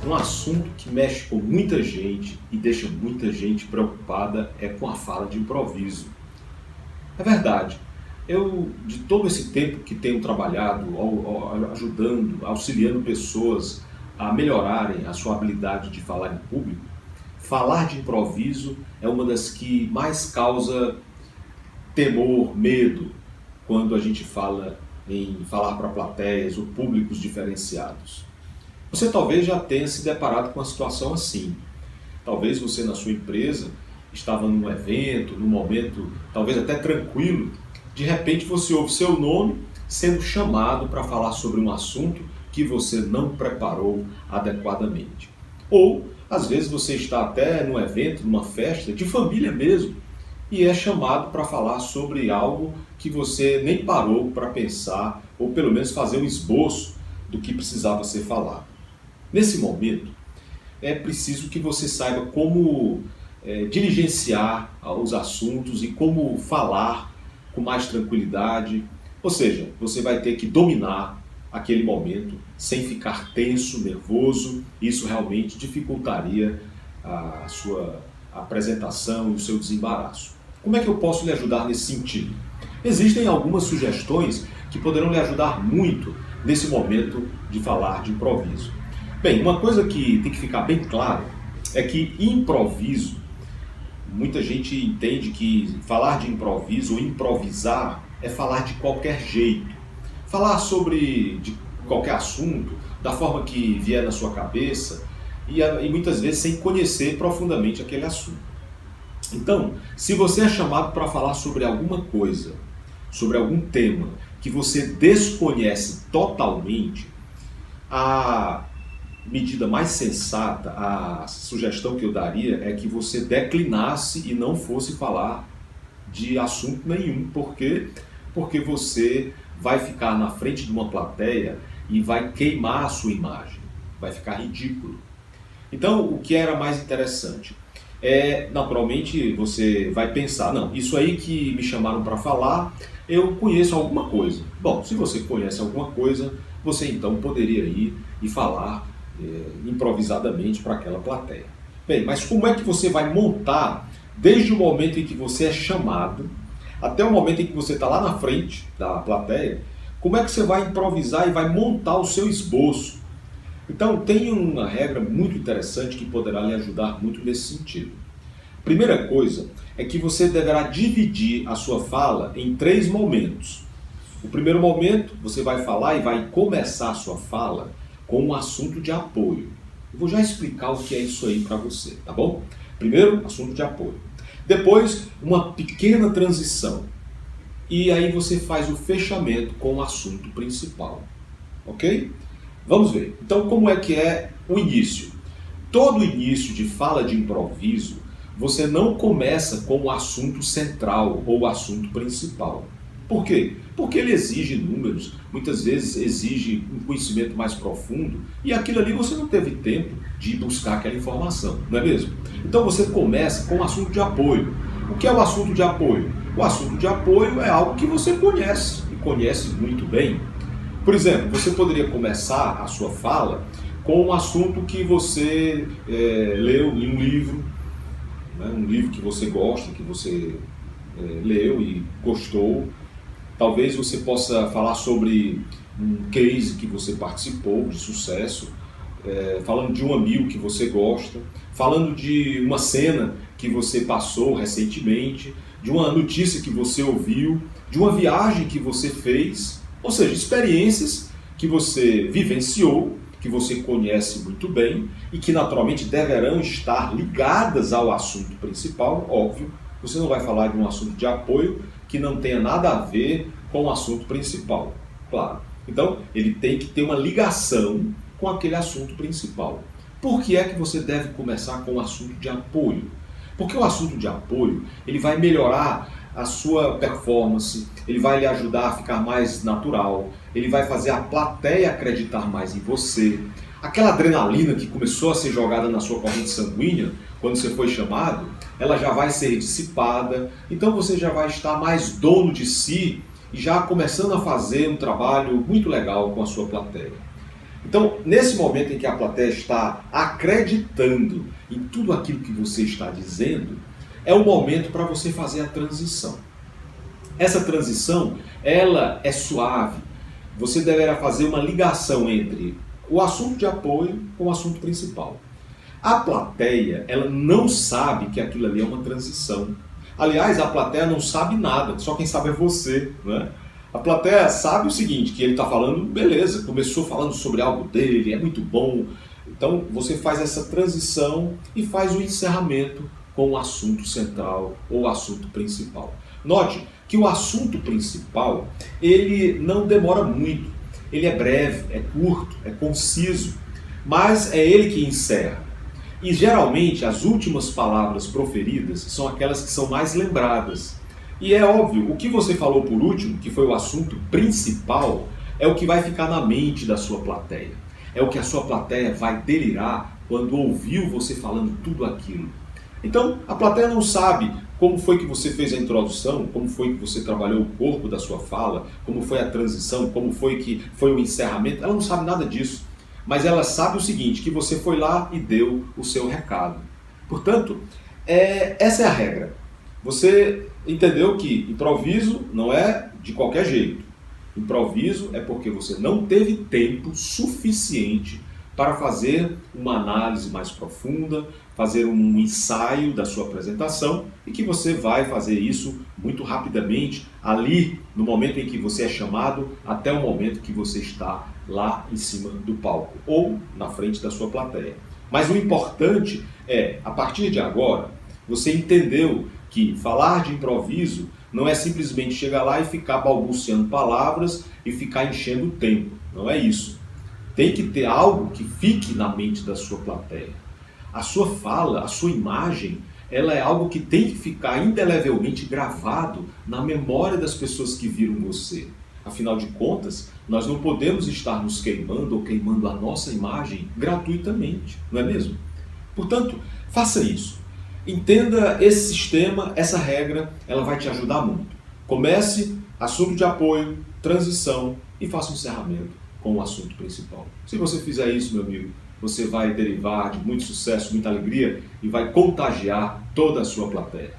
Um assunto que mexe com muita gente e deixa muita gente preocupada é com a fala de improviso. É verdade. Eu, de todo esse tempo que tenho trabalhado, ajudando, auxiliando pessoas a melhorarem a sua habilidade de falar em público, falar de improviso é uma das que mais causa temor, medo, quando a gente fala em falar para plateias ou públicos diferenciados. Você talvez já tenha se deparado com uma situação assim. Talvez você na sua empresa estava num evento, num momento talvez até tranquilo, de repente você ouve seu nome sendo chamado para falar sobre um assunto que você não preparou adequadamente. Ou, às vezes, você está até num evento, numa festa, de família mesmo, e é chamado para falar sobre algo que você nem parou para pensar, ou pelo menos fazer um esboço do que precisava ser falado. Nesse momento, é preciso que você saiba como diligenciar os assuntos e como falar com mais tranquilidade. Ou seja, você vai ter que dominar aquele momento sem ficar tenso, nervoso. Isso realmente dificultaria a sua apresentação e o seu desembaraço. Como é que eu posso lhe ajudar nesse sentido? Existem algumas sugestões que poderão lhe ajudar muito nesse momento de falar de improviso. Bem, uma coisa que tem que ficar bem claro é que improviso, muita gente entende que falar de improviso ou improvisar é falar de qualquer jeito. Falar de qualquer assunto, da forma que vier na sua cabeça e muitas vezes sem conhecer profundamente aquele assunto. Então, se você é chamado para falar sobre alguma coisa, sobre algum tema que você desconhece totalmente, a medida mais sensata, a sugestão que eu daria é que você declinasse e não fosse falar de assunto nenhum. Por quê? Porque você vai ficar na frente de uma plateia e vai queimar a sua imagem, vai ficar ridículo. Então, o que era mais interessante? Naturalmente, você vai pensar, não, isso aí que me chamaram para falar, eu conheço alguma coisa. Bom, se você conhece alguma coisa, você então poderia ir e falar improvisadamente para aquela plateia. Bem, mas como é que você vai montar, desde o momento em que você é chamado, até o momento em que você está lá na frente da plateia, como é que você vai improvisar e vai montar o seu esboço? Então, tem uma regra muito interessante que poderá lhe ajudar muito nesse sentido. Primeira coisa é que você deverá dividir a sua fala em 3 momentos. O primeiro momento, você vai falar e vai começar a sua fala com um assunto de apoio. Eu vou já explicar o que é isso aí para você, tá bom? Primeiro, assunto de apoio. Depois, uma pequena transição. E aí você faz o fechamento com o assunto principal. Ok? Vamos ver. Então, como é que é o início? Todo início de fala de improviso, você não começa com o assunto central ou o assunto principal. Por quê? Porque ele exige números, muitas vezes exige um conhecimento mais profundo e aquilo ali você não teve tempo de ir buscar aquela informação, não é mesmo? Então você começa com o assunto de apoio. O que é o assunto de apoio? O assunto de apoio é algo que você conhece e conhece muito bem. Por exemplo, você poderia começar a sua fala com um assunto que você leu em um livro, né? Um livro que você gosta, que você leu e gostou. Talvez você possa falar sobre um case que você participou de sucesso, falando de um amigo que você gosta, falando de uma cena que você passou recentemente, de uma notícia que você ouviu, de uma viagem que você fez, ou seja, experiências que você vivenciou, que você conhece muito bem e que naturalmente deverão estar ligadas ao assunto principal, óbvio. Você não vai falar de um assunto de apoio que não tenha nada a ver com o assunto principal, claro. Então, ele tem que ter uma ligação com aquele assunto principal. Por que é que você deve começar com o assunto de apoio? Porque o assunto de apoio, ele vai melhorar a sua performance, ele vai lhe ajudar a ficar mais natural, ele vai fazer a plateia acreditar mais em você. Aquela adrenalina que começou a ser jogada na sua corrente sanguínea, quando você foi chamado, ela já vai ser dissipada, então você já vai estar mais dono de si e já começando a fazer um trabalho muito legal com a sua plateia. Então, nesse momento em que a plateia está acreditando em tudo aquilo que você está dizendo, é o momento para você fazer a transição. Essa transição, ela é suave. Você deverá fazer uma ligação entre o assunto de apoio com o assunto principal. A plateia, ela não sabe que aquilo ali é uma transição. Aliás, a plateia não sabe nada, só quem sabe é você, né? A plateia sabe o seguinte, que ele está falando, beleza, começou falando sobre algo dele, é muito bom. Então, você faz essa transição e faz o encerramento com o assunto central ou o assunto principal. Note que o assunto principal, ele não demora muito, ele é breve, é curto, é conciso, mas é ele que encerra. E geralmente as últimas palavras proferidas são aquelas que são mais lembradas. E é óbvio, o que você falou por último, que foi o assunto principal, é o que vai ficar na mente da sua plateia. É o que a sua plateia vai delirar quando ouviu você falando tudo aquilo. Então, a plateia não sabe como foi que você fez a introdução, como foi que você trabalhou o corpo da sua fala, como foi a transição, como foi que foi o encerramento. Ela não sabe nada disso. Mas ela sabe o seguinte, que você foi lá e deu o seu recado. Portanto, essa é a regra. Você entendeu que improviso não é de qualquer jeito. Improviso é porque você não teve tempo suficiente para fazer uma análise mais profunda, fazer um ensaio da sua apresentação e que você vai fazer isso muito rapidamente, ali no momento em que você é chamado, até o momento que você está lá em cima do palco ou na frente da sua plateia. Mas o importante é, a partir de agora, você entendeu que falar de improviso não é simplesmente chegar lá e ficar balbuciando palavras e ficar enchendo o tempo. Não é isso. Tem que ter algo que fique na mente da sua plateia. A sua fala, a sua imagem, ela é algo que tem que ficar indelevelmente gravado na memória das pessoas que viram você. Afinal de contas, nós não podemos estar nos queimando ou queimando a nossa imagem gratuitamente, não é mesmo? Portanto, faça isso. Entenda esse sistema, essa regra, ela vai te ajudar muito. Comece assunto de apoio, transição e faça um encerramento com o assunto principal. Se você fizer isso, meu amigo, você vai derivar de muito sucesso, muita alegria e vai contagiar toda a sua plateia.